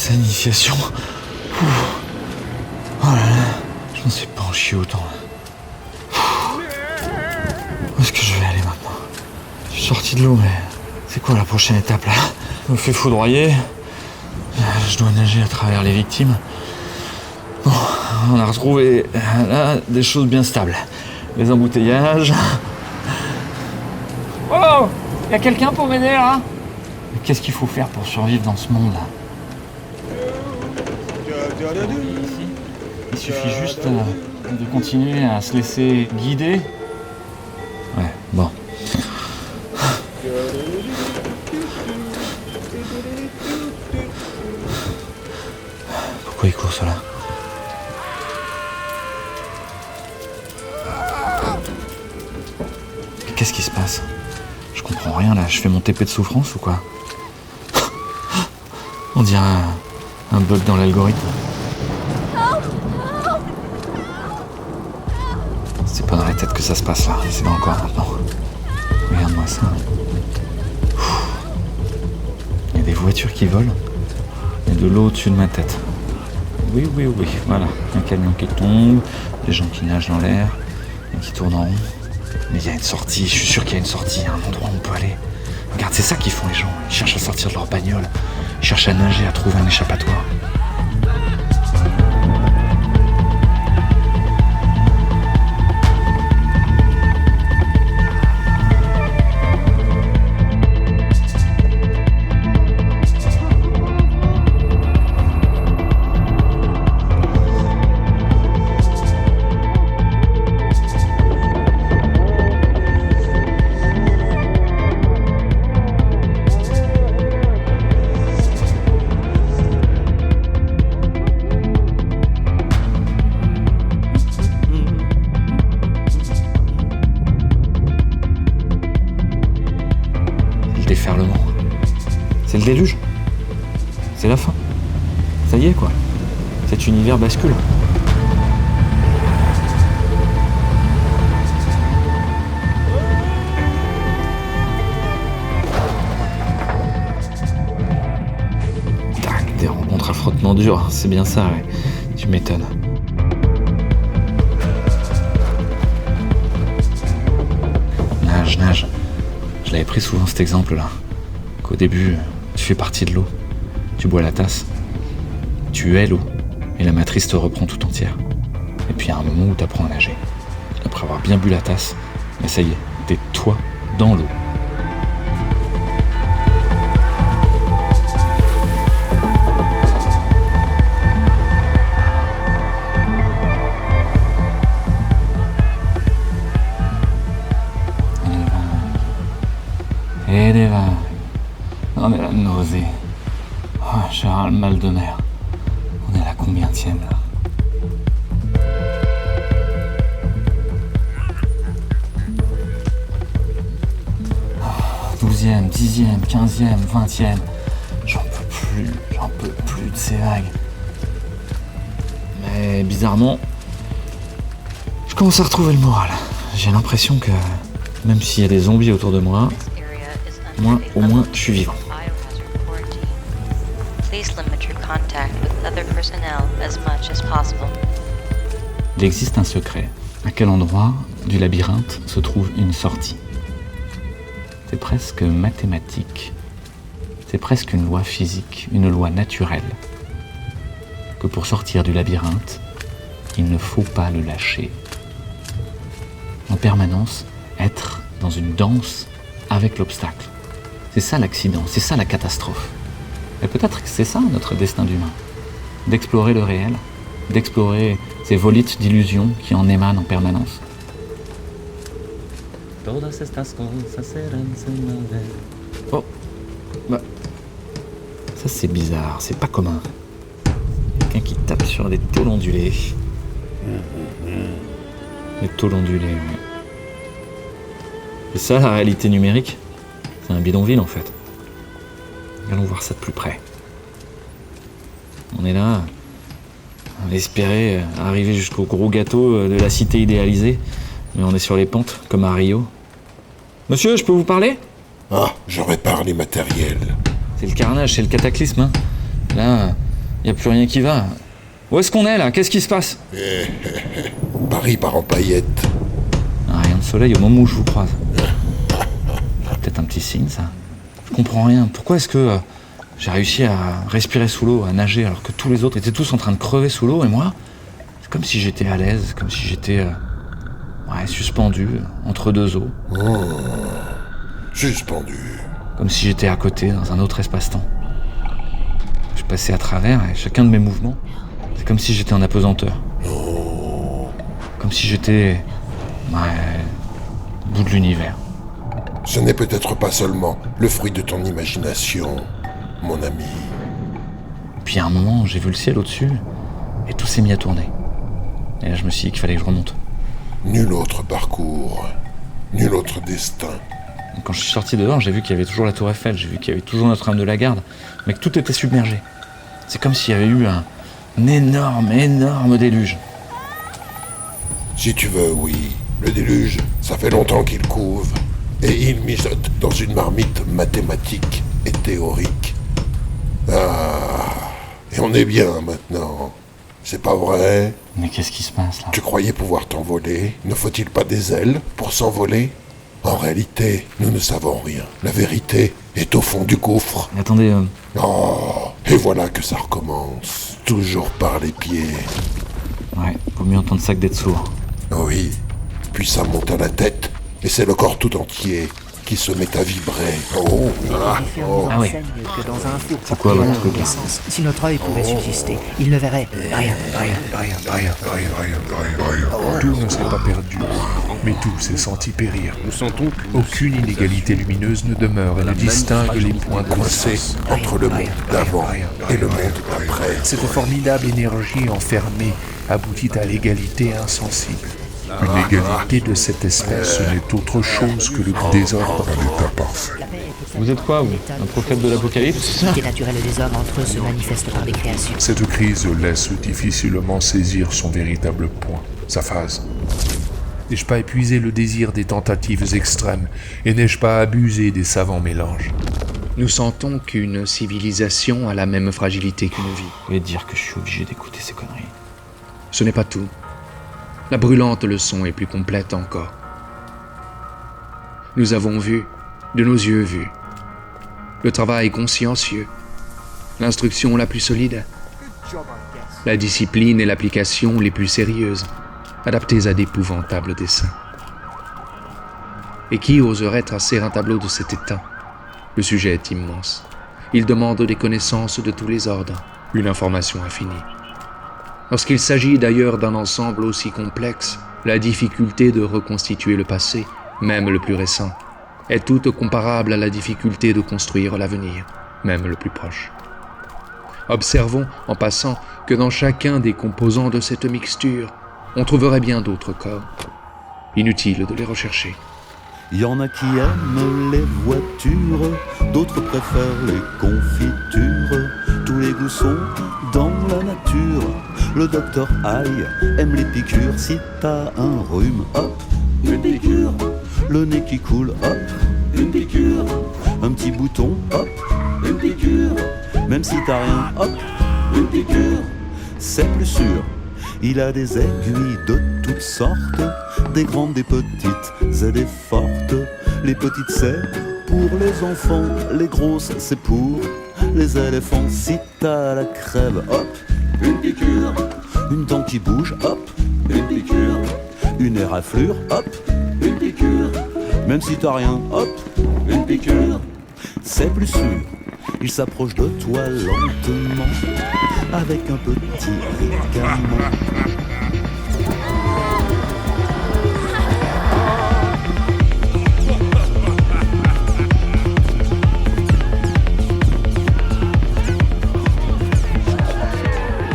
cette initiation. Oh là là, je ne sais pas en chier autant. Où est-ce que je vais aller maintenant? Je suis sorti de l'eau, mais c'est quoi la prochaine étape là? Je me fais foudroyer. Je dois nager à travers les victimes. Bon, on a retrouvé là des choses bien stables. Les embouteillages. Oh! Y a quelqu'un pour m'aider là? Mais qu'est-ce qu'il faut faire pour survivre dans ce monde là? Il suffit juste de continuer à se laisser guider. Ouais, bon. Pourquoi il court cela? Qu'est-ce qui se passe? Je comprends rien là, je fais mon TP de souffrance ou quoi? On dirait un bug dans l'algorithme. C'est pas dans la tête que ça se passe là, c'est dans le corps maintenant. Regarde-moi ça. Il y a des voitures qui volent et de l'eau au-dessus de ma tête. Oui, voilà. Un camion qui tombe, des gens qui nagent dans l'air et qui tournent en rond. Mais il y a une sortie, je suis sûr qu'il y a une sortie, un endroit où on peut aller. Regarde, c'est ça qu'ils font les gens. Ils cherchent à sortir de leur bagnole. Ils cherchent à nager, à trouver un échappatoire. Déferlement. C'est le déluge. C'est la fin. Ça y est quoi. Cet univers bascule. Tac, des rencontres à frottement dur, c'est bien ça, ouais. Tu m'étonnes. Nage. Je l'avais pris souvent cet exemple-là. Qu'au début, tu fais partie de l'eau. Tu bois la tasse. Tu es l'eau. Et la matrice te reprend tout entière. Et puis il y a un moment où tu apprends à nager. Après avoir bien bu la tasse, mais ça y est, t'es toi dans l'eau. Et des vagues. On est la nausée. Oh, j'ai le mal de mer. On est la combientième là? Oh, 12e, 10e, 15e, 20e. J'en peux plus de ces vagues. Mais bizarrement, je commence à retrouver le moral. J'ai l'impression que même s'il y a des zombies autour de moi, moi, au moins, je suis vivant. Il existe un secret. À quel endroit du labyrinthe se trouve une sortie? C'est presque mathématique. C'est presque une loi physique, une loi naturelle. Que pour sortir du labyrinthe, il ne faut pas le lâcher. En permanence, être dans une danse avec l'obstacle. C'est ça l'accident, c'est ça la catastrophe. Et peut-être que c'est ça notre destin d'humain. D'explorer le réel, d'explorer ces volites d'illusions qui en émanent en permanence. Oh, bah, ça c'est bizarre, c'est pas commun. Quelqu'un qui tape sur des tôles ondulées. Les tôles ondulées, oui. C'est ça la réalité numérique? C'est un bidonville en fait. Allons voir ça de plus près. On est là, on espérait arriver jusqu'au gros gâteau de la cité idéalisée, mais on est sur les pentes, comme à Rio. Monsieur, je peux vous parler? Ah, je répare les matériels. C'est le carnage, c'est le cataclysme. Hein. Là, Y a plus rien qui va. Où est-ce qu'on est là? Qu'est-ce qui se passe? Paris part en paillettes. Un rayon de soleil au moment où je vous croise. Peut-être un petit signe, ça. Je comprends rien. Pourquoi est-ce que j'ai réussi à respirer sous l'eau, à nager, alors que tous les autres étaient tous en train de crever sous l'eau, et moi, c'est comme si j'étais à l'aise, comme si j'étais suspendu entre deux eaux. Suspendu. Comme si j'étais à côté, dans un autre espace-temps. Je passais à travers, et chacun de mes mouvements, c'est comme si j'étais en apesanteur. Comme si j'étais au bout de l'univers. Ce n'est peut-être pas seulement le fruit de ton imagination, mon ami. Puis à un moment, j'ai vu le ciel au-dessus, et tout s'est mis à tourner. Et là, je me suis dit qu'il fallait que je remonte. Nul autre parcours, nul autre destin. Quand je suis sorti dehors, j'ai vu qu'il y avait toujours la tour Eiffel, j'ai vu qu'il y avait toujours Notre-Dame de la Garde, mais que tout était submergé. C'est comme s'il y avait eu un énorme déluge. Si tu veux, oui. Le déluge, ça fait longtemps qu'il couve. Et il mijote dans une marmite mathématique et théorique. Ah, et on est bien maintenant. C'est pas vrai? Mais qu'est-ce qui se passe là? Tu croyais pouvoir t'envoler? Ne faut-il pas des ailes pour s'envoler? En réalité, nous ne savons rien. La vérité est au fond du gouffre. Mais attendez, Oh, et voilà que ça recommence. Toujours par les pieds. ouais, vaut mieux entendre ça que d'être sourd. Oui, puis ça monte à la tête, et c'est le corps tout entier qui se met à vibrer. Oh, Ah oui. C'est quoi votre truc là? Si notre œil pouvait subsister, il ne verrait rien. Tout ne serait pas perdu, mais tout s'est senti périr. Nous sentons Aucune inégalité lumineuse ne demeure et ne distingue les points de coincé naissance. entre le monde d'avant et le monde d'après. Cette formidable énergie enfermée aboutit à l'égalité insensible. Une égalité de cette espèce n'est autre chose que le désordre. Vous êtes quoi, vous? Un prophète de l'Apocalypse? L'unité naturelle des hommes entre eux se manifeste par des créations. Cette crise laisse difficilement saisir son véritable point, sa phase. N'ai-je pas épuisé le désir des tentatives extrêmes et n'ai-je pas abusé des savants mélanges? Nous sentons qu'une civilisation a la même fragilité qu'une vie. Vous voulez dire que je suis obligé d'écouter ces conneries? Ce n'est pas tout. La brûlante leçon est plus complète encore. Nous avons vu, de nos yeux vus, le travail consciencieux, l'instruction la plus solide, la discipline et l'application les plus sérieuses, adaptées à d'épouvantables desseins. Et qui oserait tracer un tableau de cet état? Le sujet est immense. Il demande des connaissances de tous les ordres, une information infinie. Lorsqu'il s'agit d'ailleurs d'un ensemble aussi complexe, la difficulté de reconstituer le passé, même le plus récent, est toute comparable à la difficulté de construire l'avenir, même le plus proche. Observons, en passant, que dans chacun des composants de cette mixture, on trouverait bien d'autres corps. Inutile de les rechercher. Il y en a qui aiment les voitures, d'autres préfèrent les confitures. Tous les goûts sont dans la nature. Le docteur Aïe aime les piqûres. Si t'as un rhume, hop, une piqûre. Le nez qui coule, hop, une piqûre. Un petit bouton, hop, une piqûre. Même si t'as rien, hop, une piqûre. C'est plus sûr. Il a des aiguilles de toutes sortes, des grandes, des petites et des fortes. Les petites c'est pour les enfants, les grosses c'est pour les éléphants. Si t'as la crève, hop, une piqûre. Une dent qui bouge, hop, une piqûre. Une éraflure, hop, une piqûre. Même si t'as rien, hop, une piqûre. C'est plus sûr, il s'approche de toi lentement avec un petit médicament.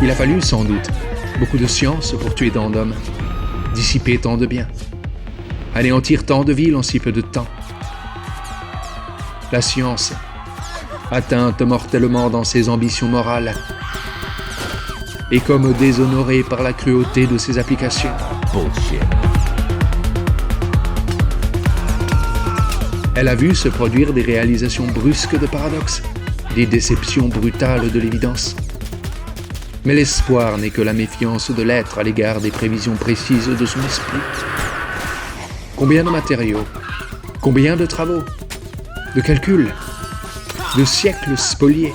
Il a fallu, sans doute, beaucoup de science pour tuer tant d'hommes, dissiper tant de biens, anéantir tant de villes en si peu de temps. La science, atteinte mortellement dans ses ambitions morales, et comme déshonorée par la cruauté de ses applications. Bullshit. Elle a vu se produire des réalisations brusques de paradoxes, des déceptions brutales de l'évidence. Mais l'espoir n'est que la méfiance de l'être à l'égard des prévisions précises de son esprit. Combien de matériaux, combien de travaux, de calculs, de siècles spoliés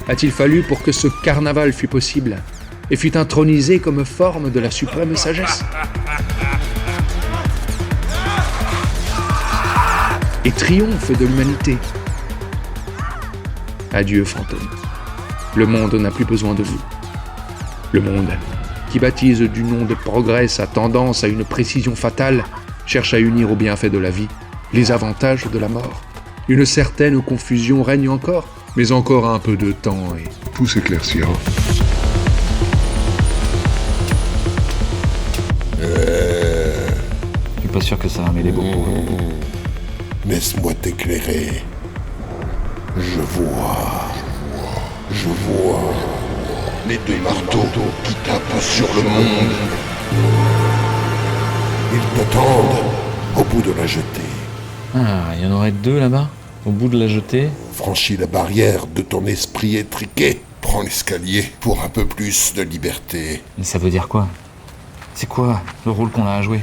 a-t-il fallu pour que ce carnaval fût possible et fût intronisé comme forme de la suprême sagesse et triomphe de l'humanité. Adieu, fantôme. Le monde n'a plus besoin de vous. Le monde, qui baptise du nom de progrès sa tendance à une précision fatale, cherche à unir au bienfait de la vie les avantages de la mort. Une certaine confusion règne encore, mais encore un peu de temps et tout s'éclaircira. Je suis pas sûr que ça va m'aider beaucoup. Laisse-moi t'éclairer. Je vois les deux marteaux qui tapent sur le monde. Ils t'attendent au bout de la jetée. Ah, il y en aurait deux là-bas, au bout de la jetée. Franchis la barrière de ton esprit étriqué. Prends l'escalier pour un peu plus de liberté. Mais ça veut dire quoi? C'est quoi le rôle qu'on a à jouer?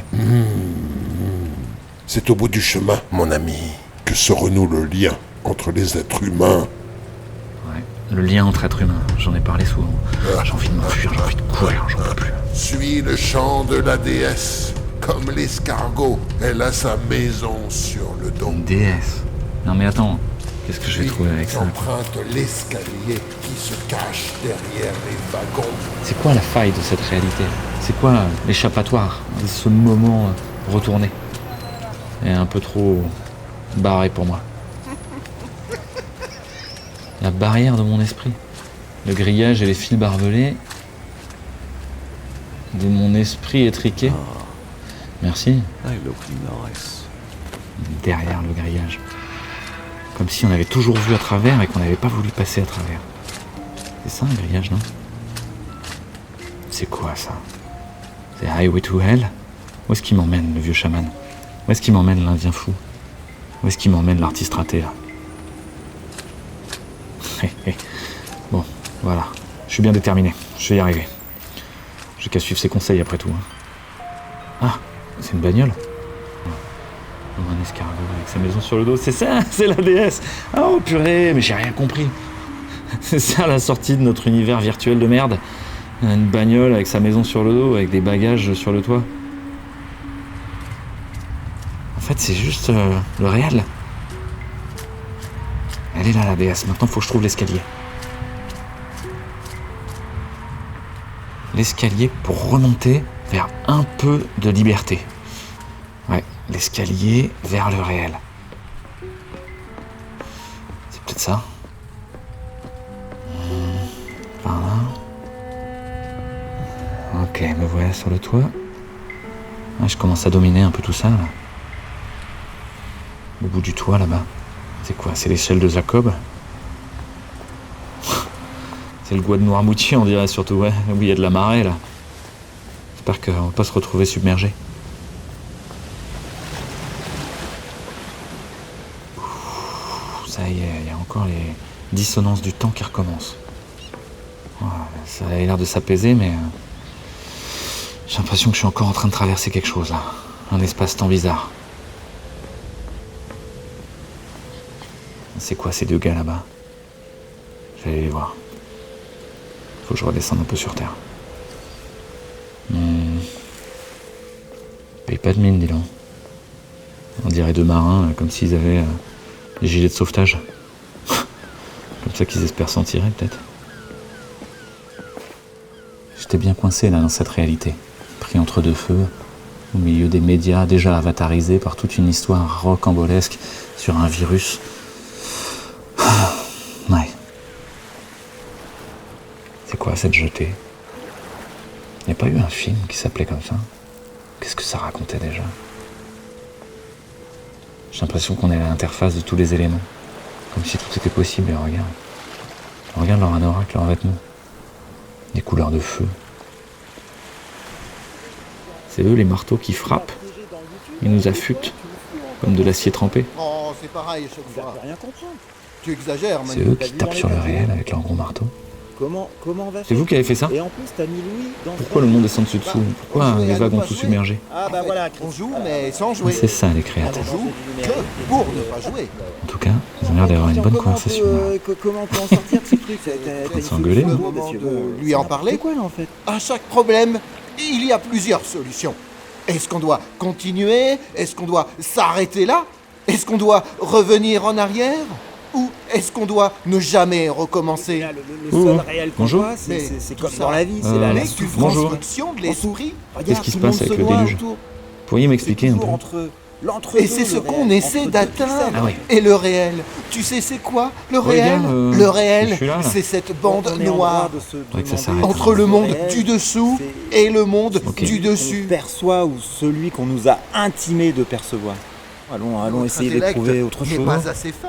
C'est au bout du chemin, mon ami, que se renoue le lien entre les êtres humains. Ouais, le lien entre êtres humains, j'en ai parlé souvent. J'ai envie de m'enfuir, j'ai envie de courir, j'en peux plus. Suis le chant de la déesse. Comme l'escargot, elle a sa maison sur le dos. Une déesse. Non mais attends, qu'est-ce que je vais trouver avec ça? Emprunte l'escalier qui se cache derrière les wagons. C'est quoi la faille de cette réalité? C'est quoi l'échappatoire de ce moment retourné? Et un peu trop barré pour moi. La barrière de mon esprit. Le grillage et les fils barbelés de mon esprit étriqué. Merci. Derrière le grillage. Comme si on avait toujours vu à travers et qu'on n'avait pas voulu passer à travers. C'est ça un grillage, non? C'est quoi ça? C'est Highway to Hell? Où est-ce qu'il m'emmène le vieux chaman? Où est-ce qu'il m'emmène l'Indien fou? Où est-ce qu'il m'emmène l'artiste raté là? Bon, voilà. Je suis bien déterminé. Je vais y arriver. J'ai qu'à suivre ses conseils après tout. Ah, c'est une bagnole. Comme un escargot avec sa maison sur le dos. C'est ça, c'est la déesse. Oh purée, mais j'ai rien compris. C'est ça la sortie de notre univers virtuel de merde. Une bagnole avec sa maison sur le dos, avec des bagages sur le toit. En fait, c'est juste le réel. Elle est là, la déesse. Maintenant, faut que je trouve l'escalier. L'escalier pour remonter vers un peu de liberté. Ouais, l'escalier vers le réel. C'est peut-être ça. Par là. Ok, me voilà sur le toit. Ouais, je commence à dominer un peu tout ça, là. Au bout du toit, là-bas. C'est quoi? C'est l'échelle de Jacob? C'est le goût de Noirmoutier, on dirait surtout, ouais. Où il y a de la marée, là. J'espère qu'on va pas se retrouver submergé. Ça y est, il y a encore les dissonances du temps qui recommencent. Ouais, ça a l'air de s'apaiser, mais j'ai l'impression que je suis encore en train de traverser quelque chose, là. Un espace-temps bizarre. C'est quoi ces deux gars là-bas? Je vais aller les voir. Faut que je redescende un peu sur terre. Paye pas de mine, dis donc. On dirait deux marins, comme s'ils avaient des gilets de sauvetage. Comme ça qu'ils espèrent s'en tirer, peut-être. J'étais bien coincé là dans cette réalité, pris entre deux feux, au milieu des médias déjà avatarisés par toute une histoire rocambolesque sur un virus. Ouais. C'est quoi cette jetée? Il n'y a pas eu un film qui s'appelait comme ça? Qu'est-ce que ça racontait déjà? J'ai l'impression qu'on est à l'interface de tous les éléments. Comme si tout était possible, et regarde. Regarde leur anorak, leurs vêtements. Des couleurs de feu. C'est eux les marteaux qui frappent. Ils nous affûtent. Comme de l'acier trempé. Oh, c'est pareil chaque fois. Rien comprendre. Tu exagères, C'est eux qui tapent sur le réel avec leurs gros marteaux. Comment on va faire? C'est vous qui avez fait ça? Et en plus, t'as mis Louis dans... Pourquoi le monde est sans dessus-dessous? Pourquoi les vagues ont tout submergé? Ah bah voilà, On joue, mais sans jouer. C'est ça les créateurs. On joue que pour ne pas jouer. En tout cas, ils ont l'air d'avoir une bonne conversation. Comment on peut en sortir de ce truc? Ils s'engueulaient, Le non? moment de lui en parler. C'est quoi là en fait? À chaque problème, il y a plusieurs solutions. Est-ce qu'on doit continuer? Est-ce qu'on doit s'arrêter là? Est-ce qu'on doit revenir en arrière? Ou est-ce qu'on doit ne jamais recommencer? Là, le seul réel qu'on Bonjour. voit, Mais c'est tout comme ça, dans la vie, c'est la N'est qu'une Bonjour. construction de l'esprit. Qu'est-ce qui se passe avec le déluge? Pourriez m'expliquer un peu? Et c'est ce qu'on essaie d'atteindre. Ah ouais. Et le réel, tu sais c'est quoi? Le Ouais, réel, gars, le je réel, suis là. c'est cette bande noire Faudrait que ça s'arrête. entre le monde du dessous et le monde Ok. du dessus. perçoit ou celui qu'on nous a intimé de percevoir. Allons essayer Intellect d'éprouver autre n'est chose. pas assez fin.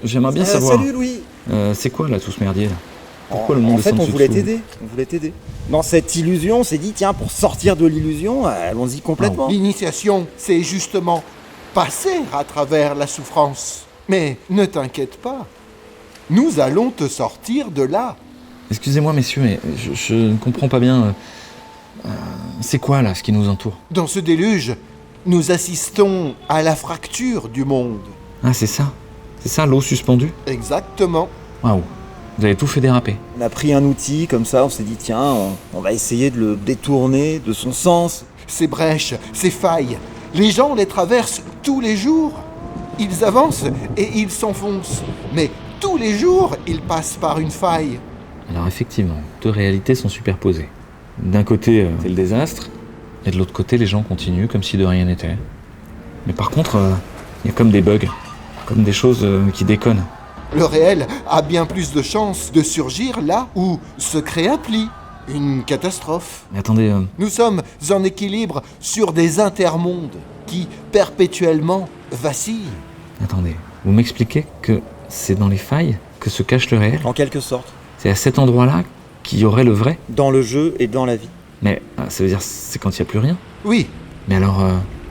J'aimerais bien savoir. Salut Louis. C'est quoi là tout ce merdier là? Pourquoi le monde En est fait, sans on voulait dessus-dessous? t'aider. On voulait t'aider. Dans cette illusion, on s'est dit, tiens, pour sortir de l'illusion, allons-y complètement. L'initiation, c'est justement passer à travers la souffrance. Mais ne t'inquiète pas, nous allons te sortir de là. Excusez-moi messieurs, mais je ne comprends pas bien. C'est quoi là ce qui nous entoure? Dans ce déluge, nous assistons à la fracture du monde. Ah c'est ça? C'est ça l'eau suspendue? Exactement. Waouh! Vous avez tout fait déraper. On a pris un outil comme ça, on s'est dit, tiens, on va essayer de le détourner de son sens. Ces brèches, ces failles, les gens les traversent tous les jours. Ils avancent et ils s'enfoncent. Mais tous les jours, ils passent par une faille. Alors effectivement, deux réalités sont superposées. D'un côté, c'est le désastre, et de l'autre côté, les gens continuent comme si de rien n'était. Mais par contre, il y a comme des bugs, comme des choses qui déconnent. Le réel a bien plus de chances de surgir là où se crée un pli, une catastrophe. Mais attendez, Nous sommes en équilibre sur des intermondes qui perpétuellement vacillent. attendez. Vous m'expliquez que c'est dans les failles que se cache le réel? En quelque sorte. C'est à cet endroit-là qu'il y aurait le vrai? Dans le jeu et dans la vie. Mais ça veut dire c'est quand il n'y a plus rien? Oui, Mais alors,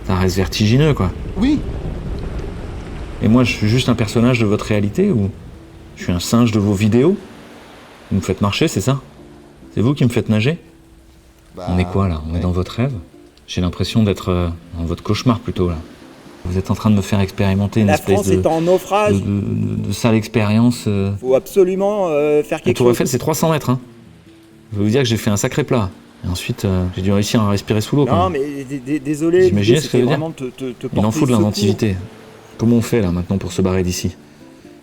ça reste vertigineux quoi. oui, Et moi, je suis juste un personnage de votre réalité ou je suis un singe de vos vidéos? Vous me faites marcher, c'est ça? C'est vous qui me faites nager? On est quoi là? On est dans votre rêve? J'ai l'impression d'être dans votre cauchemar plutôt là. Vous êtes en train de me faire expérimenter une La espèce France de, est en naufrage. de sale expérience. Faut absolument faire La quelque Tour chose. Eiffel, c'est 300 mètres. Hein. Je vais vous dire que j'ai fait un sacré plat. Et ensuite, j'ai dû réussir à respirer sous l'eau. Non, mais désolé. Vous imaginez l'idée, ce que ça veut c'était dire vraiment de te Il en porter faut de secours. l'inventivité. Comment on fait là maintenant pour se barrer d'ici?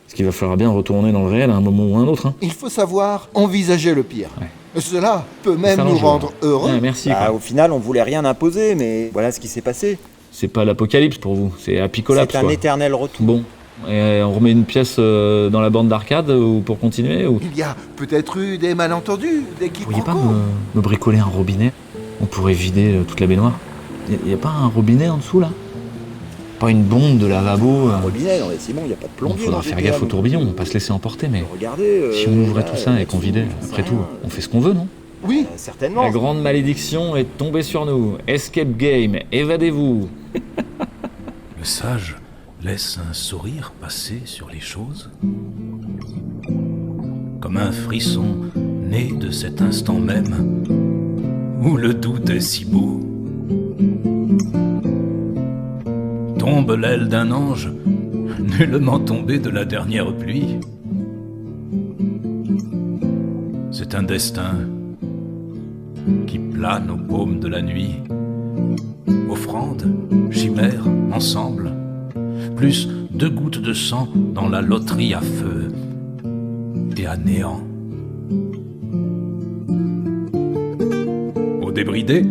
Parce qu'il va falloir bien retourner dans le réel à un moment ou à un autre. Hein. il faut savoir envisager le pire. Cela peut même Ça nous l'enjeu. rendre heureux. Ouais, merci. Bah, quoi. au final, on voulait rien imposer, mais voilà ce qui s'est passé. C'est pas l'apocalypse pour vous, c'est Apicolaps C'est un quoi. éternel retour. Bon, et on remet une pièce dans la bande d'arcade ou pour continuer ou... Il y a peut-être eu des malentendus, des Vous pourriez pas quiproquos. me bricoler un robinet? On pourrait vider toute la baignoire. Y a pas un robinet en dessous là? Pas une bombe de lavabo Un robinet, non, mais c'est bon, il n'y a pas de Bon, plombier. faudra dans faire GTA, gaffe au donc, tourbillon, on va pas se laisser emporter, mais Regardez. si on ouvrait tout ça et qu'on vidait, après tout, on fait ce qu'on veut, non? Oui, Certainement. La grande malédiction est tombée sur nous. Escape game, évadez-vous. Le sage laisse un sourire passer sur les choses, comme un frisson né de cet instant même où le doute est si beau. Tombe l'aile d'un ange, nullement tombé de la dernière pluie. C'est un destin qui plane au paume de la nuit. Offrande, chimère, ensemble, plus 2 gouttes de sang dans la loterie à feu et à néant. Au débridé,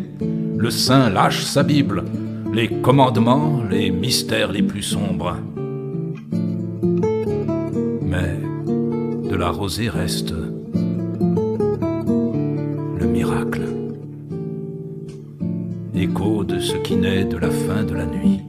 le saint lâche sa Bible, les commandements, les mystères les plus sombres. Mais de la rosée reste le miracle, écho de ce qui naît de la fin de la nuit.